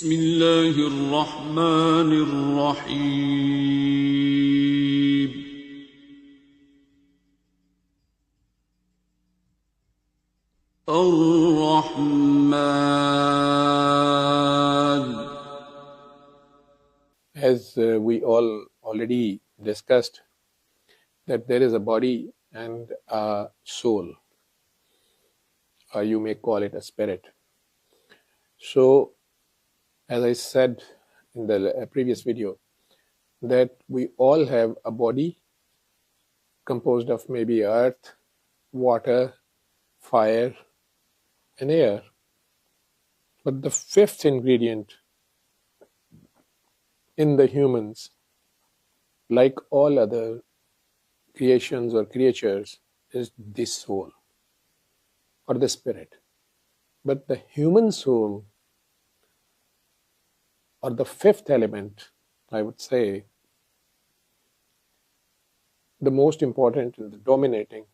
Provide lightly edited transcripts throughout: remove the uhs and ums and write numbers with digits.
بسم الله الرحمن الرحيم الرحمن. As we all already discussed, that there is a body and a soul, or you may call it a spirit. So, as I said in the previous video, that we all have a body composed of maybe earth, water, fire, and air. But the fifth ingredient in the humans, like all other creations or creatures, is the soul or the spirit. But the human soul, or the fifth element, I would say, the most important and the dominating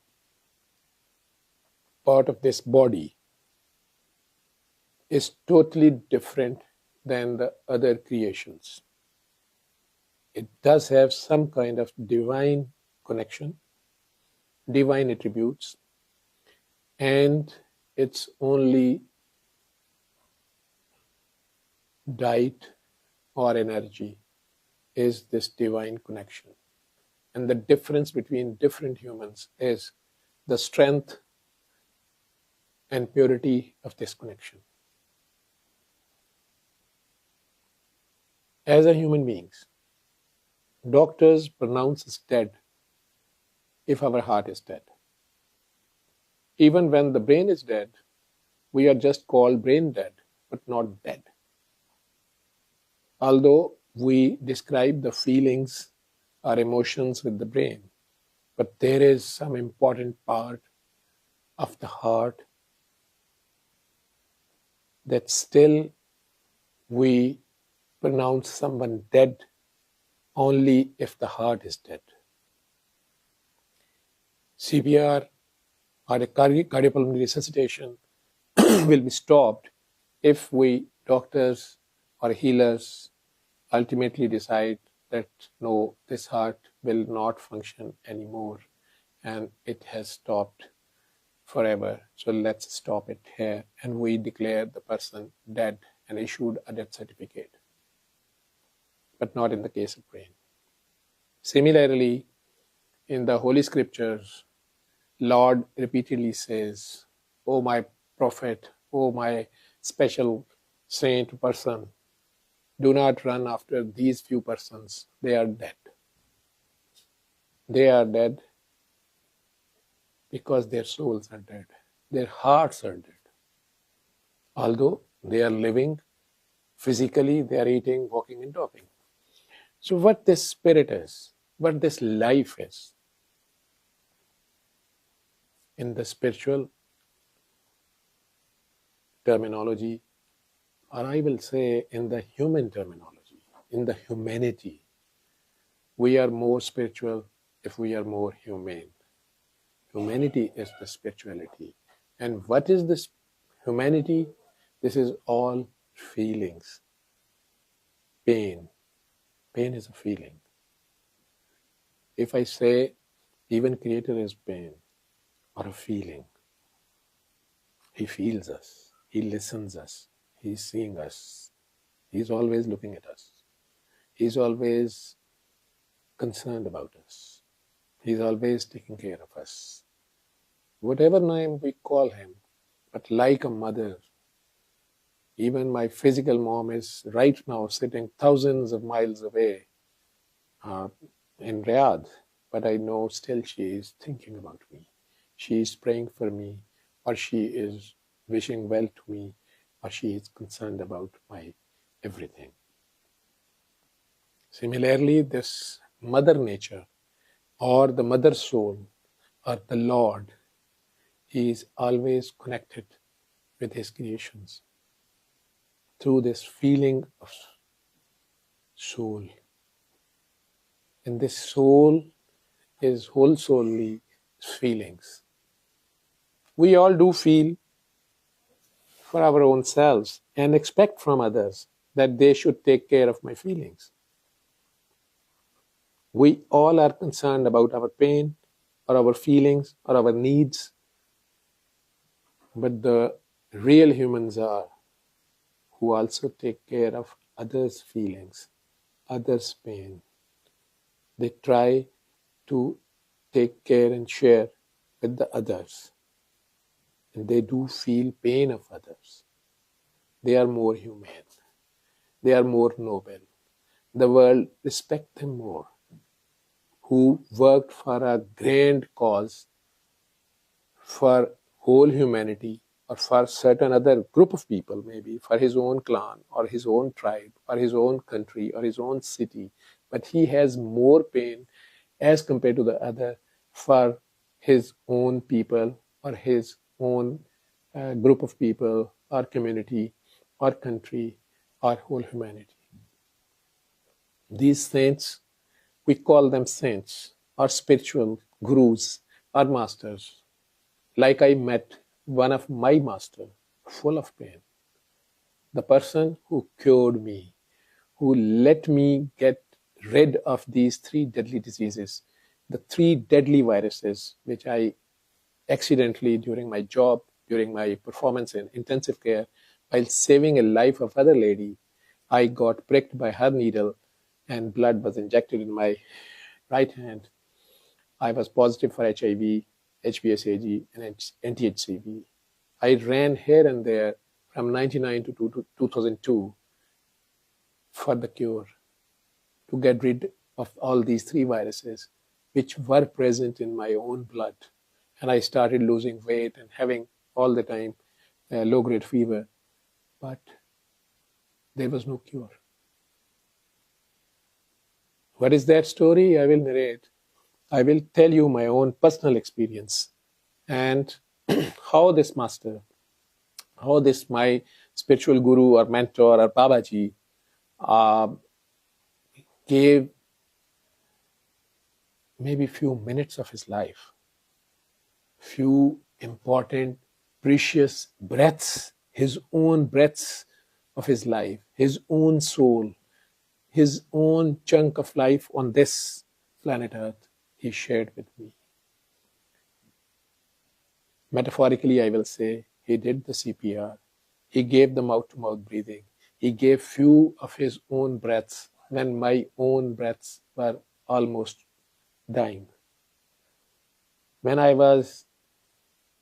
part of this body, is totally different than the other creations. It does have some kind of divine connection, divine attributes, and its only diet or energy is this divine connection. And the difference between different humans is the strength and purity of this connection. As a human beings, doctors pronounce us dead if our heart is dead. Even when the brain is dead, we are just called brain dead, but not dead. Although we describe the feelings or emotions with the brain, but there is some important part of the heart that still we pronounce someone dead only if the heart is dead. CPR or a cardiopulmonary resuscitation will be stopped if we, doctors or healers, ultimately decide that no, this heart will not function anymore and it has stopped forever. So let's stop it here, and we declare the person dead and issued a death certificate. But not in the case of brain. Similarly, in the Holy Scriptures, Lord repeatedly says, "Oh my prophet, oh my special saint person, do not run after these few persons. They are dead. They are dead because their souls are dead. Their hearts are dead. Although they are living physically, they are eating, walking, and talking." So what this spirit is, what this life is, in the spiritual terminology, or I will say in the human terminology, in the humanity, we are more spiritual if we are more humane. Humanity is the spirituality. And what is this humanity? This is all feelings. Pain. Pain is a feeling. If I say even Creator is pain or a feeling, He feels us, He listens us, He's seeing us, He's always looking at us, He's always concerned about us, He's always taking care of us. Whatever name we call Him, but like a mother, even my physical mom is right now sitting thousands of miles away in Riyadh, but I know still she is thinking about me. She is praying for me, or she is wishing well to me, or she is concerned about my everything. Similarly, this mother nature, or the mother soul, or the Lord, He is always connected with His creations through this feeling of soul. And this soul is whole solely feelings. We all do feel for our own selves and expect from others that they should take care of my feelings. We all are concerned about our pain or our feelings or our needs, but the real humans are who also take care of others' feelings, others' pain. They try to take care and share with the others, and they do feel pain of others. They are more humane. They are more noble. The world respects them more, who worked for a grand cause for whole humanity or for certain other group of people, maybe for his own clan or his own tribe or his own country or his own city, but he has more pain as compared to the other for his own people or his own group of people or community or country or whole humanity. These saints, we call them saints or spiritual gurus or masters. Like I met one of my master, full of pain. The person who cured me, who let me get rid of these three deadly diseases, the three deadly viruses, which I accidentally during my job, during my performance in intensive care, while saving a life of other lady, I got pricked by her needle and blood was injected in my right hand. I was positive for HIV, HBsAg, and anti-HCV. I ran here and there from 99 to 2002 for the cure, to get rid of all these three viruses which were present in my own blood. And I started losing weight and having all the time low-grade fever, but there was no cure. What is that story? I will narrate. I will tell you my own personal experience and how this master, how this my spiritual guru or mentor or Babaji gave maybe few minutes of his life, few important, precious breaths, his own breaths of his life, his own soul, his own chunk of life on this planet Earth, he shared with me. Metaphorically, I will say, he did the CPR. He gave the mouth-to-mouth breathing. He gave few of his own breaths when my own breaths were almost dying. When I was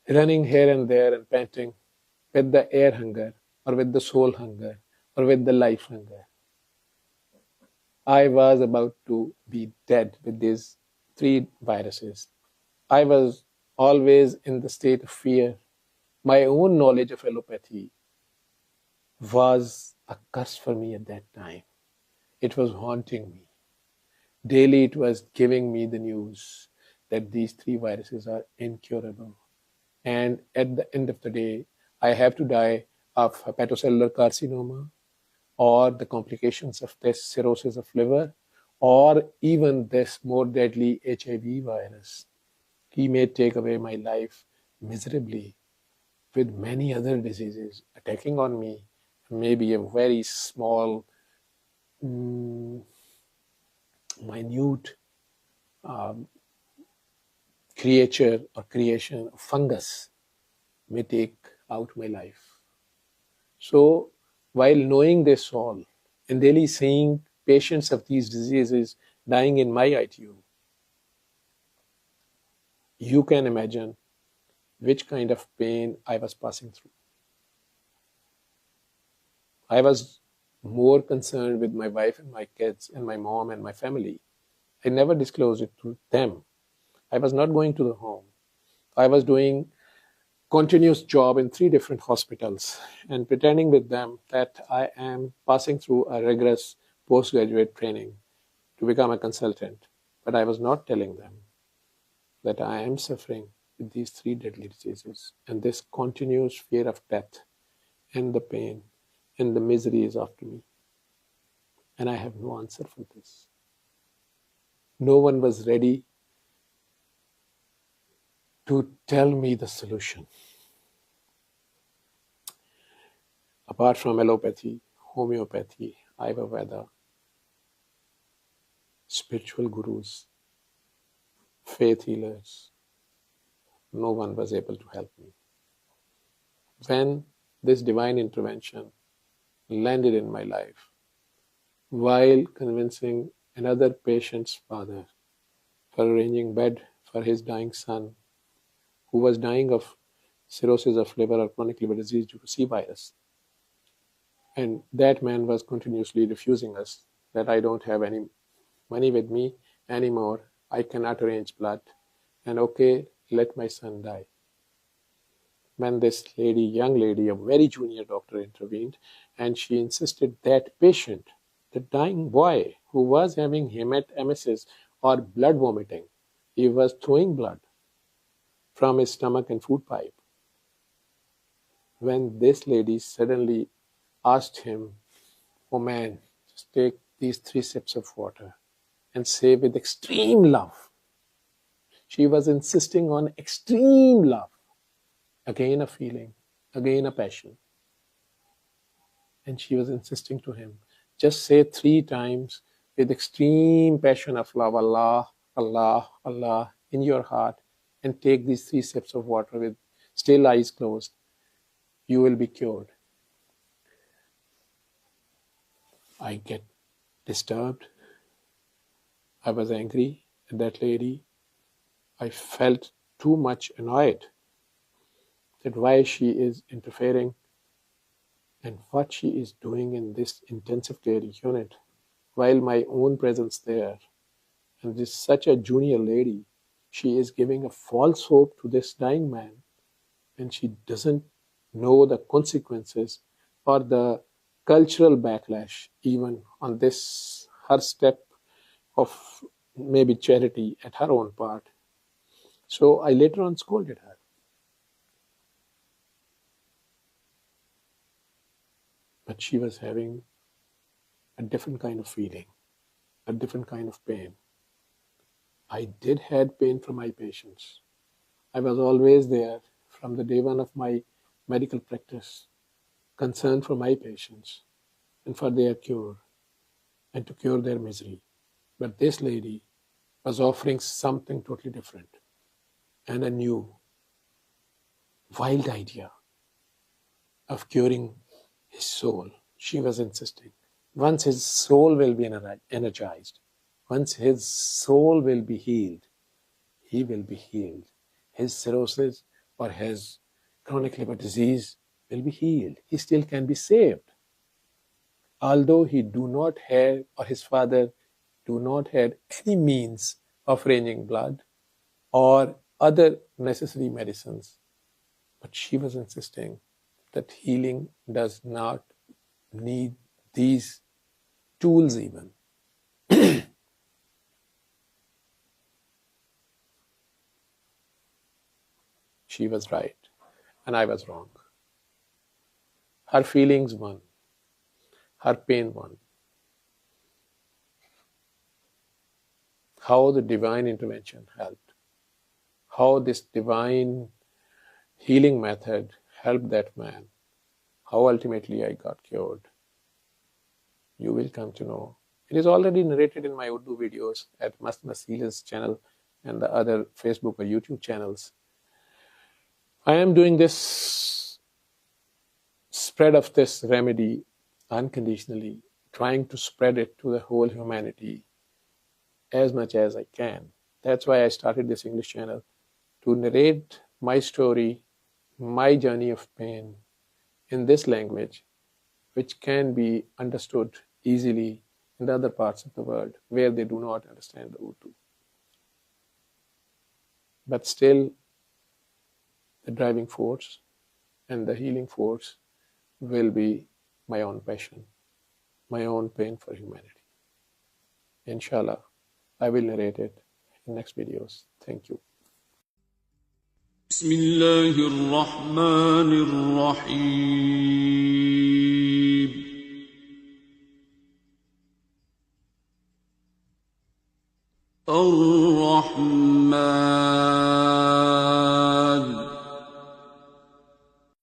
running here and there and panting with the air hunger or with the soul hunger or with the life hunger, I was about to be dead with these three viruses. I was always in the state of fear. My own knowledge of allopathy was a curse for me at that time. It was haunting me. Daily it was giving me the news that these three viruses are incurable. And at the end of the day, I have to die of hepatocellular carcinoma or the complications of this cirrhosis of liver or even this more deadly HIV virus. He may take away my life miserably with many other diseases attacking on me, maybe a very small, minute creature or creation of fungus may take out my life. So while knowing this all and daily seeing patients of these diseases dying in my ITU, you can imagine which kind of pain I was passing through. I was more concerned with my wife and my kids and my mom and my family. I never disclosed it to them. I was not going to the home. I was doing continuous job in 3 different hospitals and pretending with them that I am passing through a rigorous postgraduate training to become a consultant. But I was not telling them that I am suffering with these 3 deadly diseases and this continuous fear of death and the pain and the misery is after me. And I have no answer for this. No one was ready to tell me the solution. Apart from allopathy, homeopathy, Ayurveda, spiritual gurus, faith healers, no one was able to help me. When this divine intervention landed in my life, while convincing another patient's father for arranging bed for his dying son, who was dying of cirrhosis of liver or chronic liver disease due to C virus, and that man was continuously refusing us that I don't have any money with me anymore, I cannot arrange blood, and okay, let my son die. When this lady, young lady, a very junior doctor intervened, and she insisted that patient, the dying boy who was having hematemesis or blood vomiting, he was throwing blood from his stomach and food pipe. When this lady suddenly asked him, "Oh man, just take these 3 sips of water," and say with extreme love, she was insisting on extreme love, again a feeling, again a passion. And she was insisting to him, just say 3 times with extreme passion of love, Allah, Allah, Allah, in your heart, and take these 3 sips of water with still eyes closed. You will be cured. I get disturbed. I was angry at that lady. I felt too much annoyed that why she is interfering and what she is doing in this intensive care unit while my own presence there. And this such a junior lady, she is giving a false hope to this dying man, and she doesn't know the consequences or the cultural backlash even on this her step of maybe charity at her own part. So I later on scolded her. But she was having a different kind of feeling, a different kind of pain. I did had pain from my patients. I was always there from the day one of my medical practice, concerned for my patients and for their cure and to cure their misery. But this lady was offering something totally different and a new, wild idea of curing his soul. She was insisting. Once his soul will be energized, once his soul will be healed, he will be healed. His cirrhosis or his chronic liver disease will be healed. He still can be saved. Although he do not have, or his father do not have any means of arranging blood or other necessary medicines. But she was insisting that healing does not need these tools even. She was right, and I was wrong. Her feelings won. Her pain won. How the divine intervention helped. How this divine healing method helped that man. How ultimately I got cured. You will come to know. It is already narrated in my Urdu videos at Mast Nasila's channel and the other Facebook or YouTube channels. I am doing this spread of this remedy unconditionally, trying to spread it to the whole humanity as much as I can. That's why I started this English channel, to narrate my story, my journey of pain in this language, which can be understood easily in the other parts of the world where they do not understand the Urdu. But still, the driving force and the healing force will be my own passion, my own pain for humanity. Inshallah, I will narrate it in next videos. Thank you. بسم الله الرحمن الرحيم الرحمن